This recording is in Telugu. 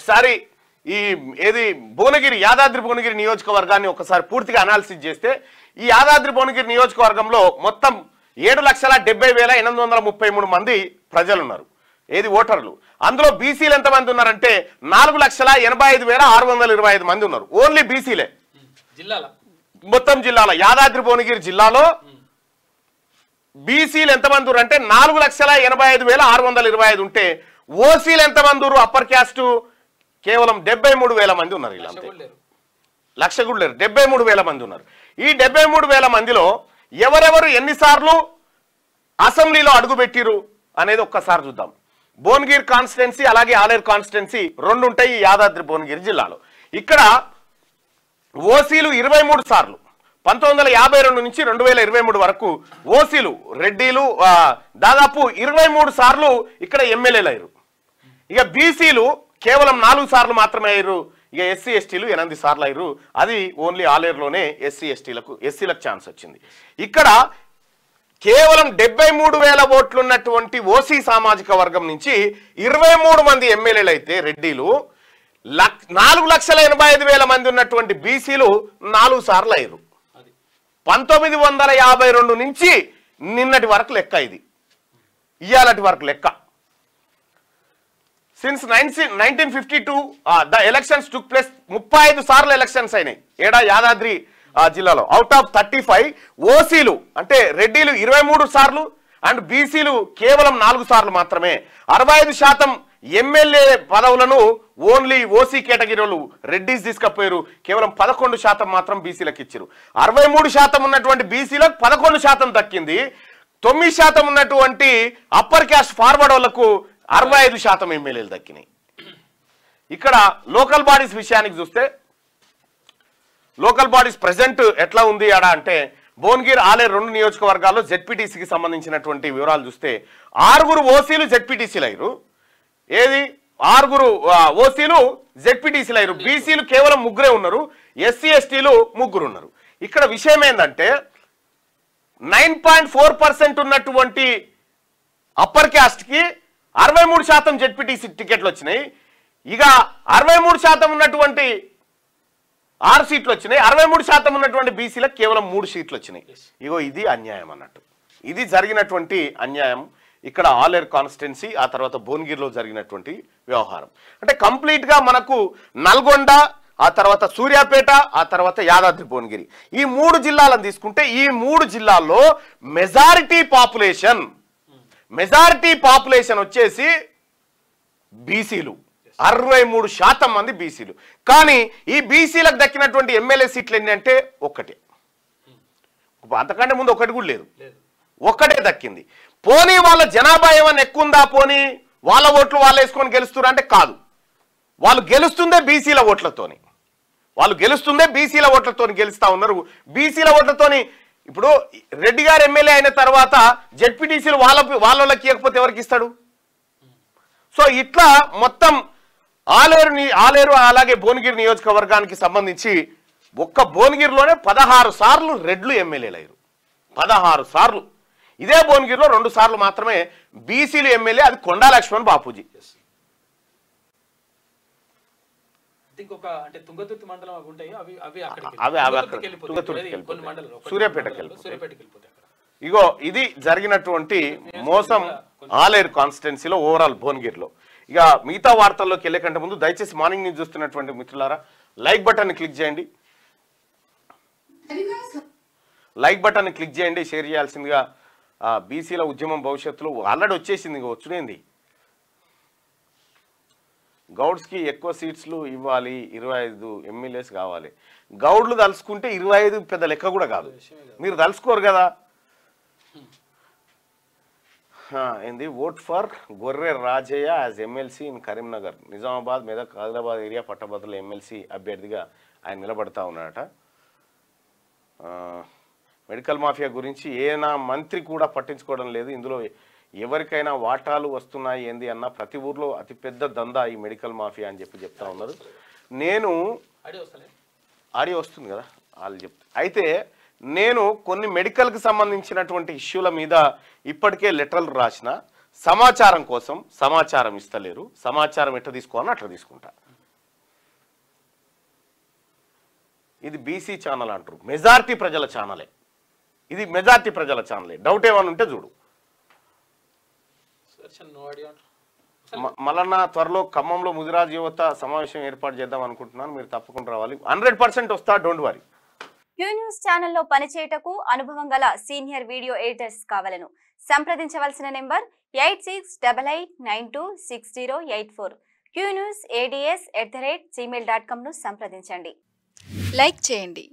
ఒకసారి ఈ ఏది భువనగిరి యాదాద్రి భువనగిరి నియోజకవర్గాన్ని ఒకసారి పూర్తిగా అనాలిసిస్ చేస్తే ఈ యాదాద్రి భువనగిరి నియోజకవర్గంలో మొత్తం 7,70,833 మంది ప్రజలు ఉన్నారు, ఏది ఓటర్లు. అందులో బీసీలు ఎంతమంది ఉన్నారంటే 4,85,625 మంది ఉన్నారు. ఓన్లీ బీసీలే మొత్తం జిల్లాలో. యాదాద్రి భువనగిరి జిల్లాలో బీసీలు ఎంతమంది అంటే 4,85,625 ఉంటే ఓసీలు ఎంతమంది అప్పర్ క్యాస్ట్ కేవలం 73,000 మంది ఉన్నారు. ఇలా లక్ష కూడా లేరు, 73,000 మంది ఉన్నారు. ఈ 73,000 మందిలో ఎవరెవరు ఎన్నిసార్లు అసెంబ్లీలో అడుగుపెట్టిరు అనేది ఒక్కసారి చూద్దాం. భువనగిరి కాన్స్టిట్యున్సీ అలాగే ఆలేరు కాన్స్టిట్యున్సీ రెండు ఉంటాయి ఈ యాదాద్రి భువనగిరి జిల్లాలో. ఇక్కడ ఓసీలు 23 సార్లు 1952 నుంచి 2023 వరకు ఓసీలు రెడ్డిలు దాదాపు 23 సార్లు ఇక్కడ ఎమ్మెల్యేలు అయ్యారు. ఇక బీసీలు కేవలం 4 సార్లు మాత్రమే అయ్యారు. ఇక ఎస్సీ ఎస్టీలు 8 సార్లు అయ్యారు. అది ఓన్లీ ఆలేరులోనే ఎస్సీలకు ఛాన్స్ వచ్చింది. ఇక్కడ కేవలం 73,000 ఓట్లు ఉన్నటువంటి ఓసీ సామాజిక వర్గం నుంచి 23 మంది ఎమ్మెల్యేలు అయితే రెడ్డిలు, 4,85,000 మంది ఉన్నటువంటి బీసీలు 4 సార్లు అయ్యారు. 1952 నుంచి నిన్నటి వరకు లెక్క, ఇది ఇయాలటి వరకు లెక్క. Since 1952 the elections took place. 35 సార్లు ఎలక్షన్స్ అయినాయి ఏడా యాదాద్రి జిల్లాలో. అవుట్ ఆఫ్ 35 ఓసీలు అంటే రెడ్డిలు 23 సార్లు అండ్ బీసీలు కేవలం 4 సార్లు మాత్రమే. 65% ఎమ్మెల్యే పదవులను ఓన్లీ ఓసీ కేటగిరీలు రెడ్డిస్ తీసుకపోయారు. కేవలం 11% మాత్రం బీసీలకు ఇచ్చారు. 63% ఉన్నటువంటి బీసీలకు 11% దక్కింది. 9% ఉన్నటువంటి అప్పర్ క్యాస్ట్ ఫార్వర్డ్ వాళ్లకు 65% ఎమ్మెల్యేలు దక్కినాయి. ఇక్కడ లోకల్ బాడీస్ విషయానికి చూస్తే లోకల్ బాడీస్ ప్రెసెంట్ ఎట్లా ఉంది ఆడ అంటే భువనగిరి ఆలేరు 2 నియోజకవర్గాల్లో జెడ్పీటీసీకి సంబంధించినటువంటి వివరాలు చూస్తే 6 ఓసీలు జెడ్పీటీసీలు అయ్యారు. ఏది 6 ఓసీలు జెడ్పీటీసీలు అయ్యారు. బీసీలు కేవలం 3 ఉన్నారు. ఎస్సీ ఎస్టీలు 3 ఉన్నారు. ఇక్కడ విషయం ఏంటంటే 9.4% ఉన్నటువంటి అప్పర్ క్యాస్ట్ కి 63% జెడ్పీటీసీ టికెట్లు వచ్చినాయి. ఇక 63% ఉన్నటువంటి 6 సీట్లు వచ్చినాయి. 63% ఉన్నటువంటి బీసీలకు కేవలం 3 సీట్లు వచ్చినాయి. ఇగో ఇది అన్యాయం అన్నట్టు. ఇది జరిగినటువంటి అన్యాయం ఇక్కడ ఆలేరు కాన్స్టిట్యున్సీ ఆ తర్వాత భువనగిరిలో జరిగినటువంటి వ్యవహారం. అంటే కంప్లీట్ గా మనకు నల్గొండ ఆ తర్వాత సూర్యాపేట ఆ తర్వాత యాదాద్రి భువనగిరి ఈ 3 జిల్లాలను తీసుకుంటే ఈ 3 జిల్లాల్లో మెజారిటీ పాపులేషన్ వచ్చేసి బీసీలు 63% మంది బీసీలు. కానీ ఈ బీసీలకు దక్కినటువంటి ఎమ్మెల్యే సీట్లు ఎన్ని అంటే ఒక్కటే. అంతకంటే ముందు ఒకటి కూడా లేదు, ఒక్కటే దక్కింది. పోనీ వాళ్ళ జనాభా ఏమన్నా ఎక్కువ ఉందా, పోనీ వాళ్ళ ఓట్లు వాళ్ళు వేసుకొని గెలుస్తున్నారు అంటే కాదు. వాళ్ళు గెలుస్తుందే బీసీల ఓట్లతోని, గెలుస్తా ఉన్నారు. బీసీల ఓట్లతోని ఇప్పుడు రెడ్డి గారు ఎమ్మెల్యే అయిన తర్వాత జెడ్పీటీసీలు వాళ్ళకి ఇవ్వకపోతే ఎవరికి ఇస్తాడు? సో ఇట్లా మొత్తం ఆలేరు అలాగే భువనగిరి నియోజకవర్గానికి సంబంధించి ఒక్క భువనగిరిలోనే 16 సార్లు రెడ్లు ఎమ్మెల్యేలు అయ్యారు. 16 సార్లు. ఇదే భువనగిరిలో 2 సార్లు మాత్రమే బీసీలు ఎమ్మెల్యే, అది కొండా లక్ష్మణ్ బాపూజీ. సూర్యాపేటకి ఇగో ఇది జరిగినటువంటి మోసం ఆలేరు కాన్స్టిట్యున్సీలో ఓవరాల్ భువనగిరిలో. ఇక మిగతా వార్తల్లోకి వెళ్ళే కంటే ముందు దయచేసి మార్నింగ్ న్యూస్ చూస్తున్నటువంటి మిత్రులారా లైక్ బటన్ క్లిక్ చేయండి, షేర్ చేయాల్సిందిగా. బీసీల ఉద్యమం భవిష్యత్తులో ఆల్రెడీ వచ్చేసింది, వచ్చింది. గౌడ్స్కి ఎక్కువ సీట్స్లు ఇవ్వాలి, 25 ఎమ్మెల్యేస్ కావాలి. గౌడ్లు తలుసుకుంటే 25 పెద్ద లెక్క కూడా కాదు, మీరు తలుసుకోరు కదా. ఏంది vote for Gorre Rajaiah as MLC in Karimnagar, Nizamabad, Medak, Adilabad area పట్టభద్రుల ఎమ్మెల్సీ అభ్యర్థిగా ఆయన నిలబడతా ఉన్నాడట. మెడికల్ మాఫియా గురించి ఏనా మంత్రి కూడా పట్టించుకోవడం లేదు. ఇందులో ఎవరికైనా వాటాలు వస్తున్నాయి ఏంది అన్న ప్రతి ఊర్లో అతిపెద్ద దందా ఈ మెడికల్ మాఫియా అని చెప్తా ఉన్నారు. నేను ఆడియో వస్తుంది కదా వాళ్ళు చెప్తా. అయితే నేను కొన్ని మెడికల్కి సంబంధించినటువంటి ఇష్యూల మీద ఇప్పటికే లెటర్లు రాసిన, సమాచారం కోసం సమాచారం ఇస్తలేరు. సమాచారం ఎట్లా తీసుకోవాలని అట్లా తీసుకుంటా. ఇది బీసీ ఛానల్ అంటారు, మెజారిటీ ప్రజల ఛానలే, ఇది మెజారిటీ ప్రజల ఛానలే. డౌట్ ఏమైనా ఉంటే చూడు. మళ్ళా త్వరలో ఖమ్మంలో ముదిరాజ్ యువత సమావేశం ఏర్పాటు చేద్దాం అనుకుంటున్నాను, మీరు తప్పకుండా రావాలి. 100% వస్తా, డోంట్ వరీ. క్యూ న్యూస్ ఛానల్లో పనిచేయటకు అనుభవం గల సీనియర్ వీడియో ఎడిటర్స్ కావాలను సంప్రదించవలసిన నెంబర్ 8688926084. qnewsads@gmail.com ను సంప్రదించండి. లైక్ చేయండి.